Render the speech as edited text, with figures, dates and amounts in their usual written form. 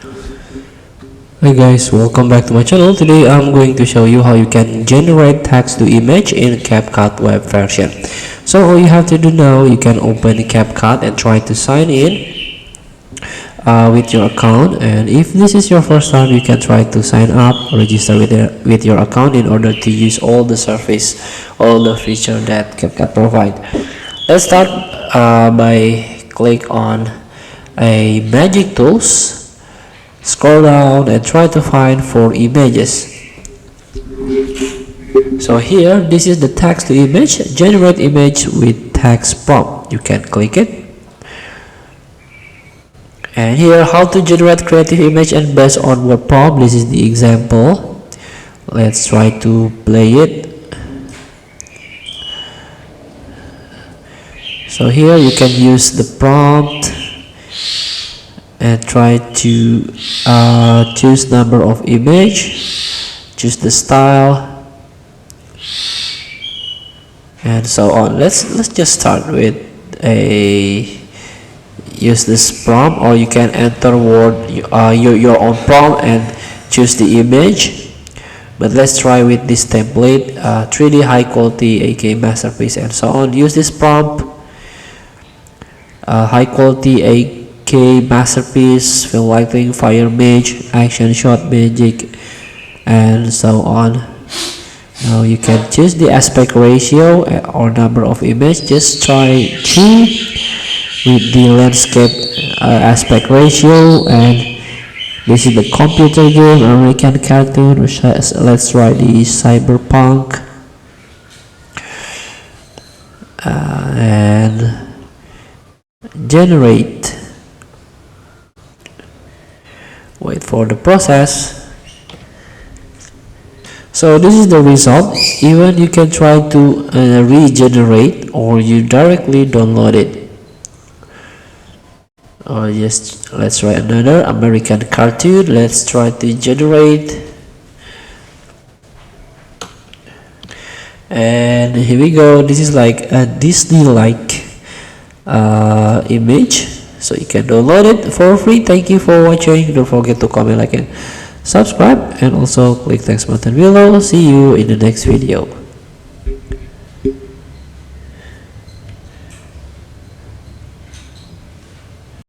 Hi guys, welcome back to my channel. Today I'm going to show you how you can generate text to image in CapCut web version. So all you have to do now, you can open CapCut and try to sign in with your account. And if this is your first time, you can try to sign up, register with your account in order to use all the service, all the feature that CapCut provide. Let's start by click on a magic tools. Scroll down and try to find for images. So here, this is the text to image, generate image with text prompt. You can click it. And here, how to generate creative image and based on what prompt. This is the example. Let's try to play it. So here you can use the prompt and try to choose number of image, choose the style, and so on. Let's just start with use this prompt, or you can enter word your own prompt and choose the image. But let's try with this template, 3D high quality AK masterpiece, and so on. Use this prompt, high quality AK masterpiece, film lighting, fire mage, action shot magic, and so on. Now you can choose the aspect ratio or number of image. Just try 2 with the landscape aspect ratio. And this is the computer game, American cartoon. Let's try the cyberpunk and generate. Wait for the process. So this is the result. Even you can try to regenerate, or you directly download it. Or just let's try another American cartoon. Let's try to generate, and here we go. This is like a Disney-like image. So you can download it for free. Thank you for watching. Don't forget to comment, like, and subscribe, and also click the next button below. See you in the next video.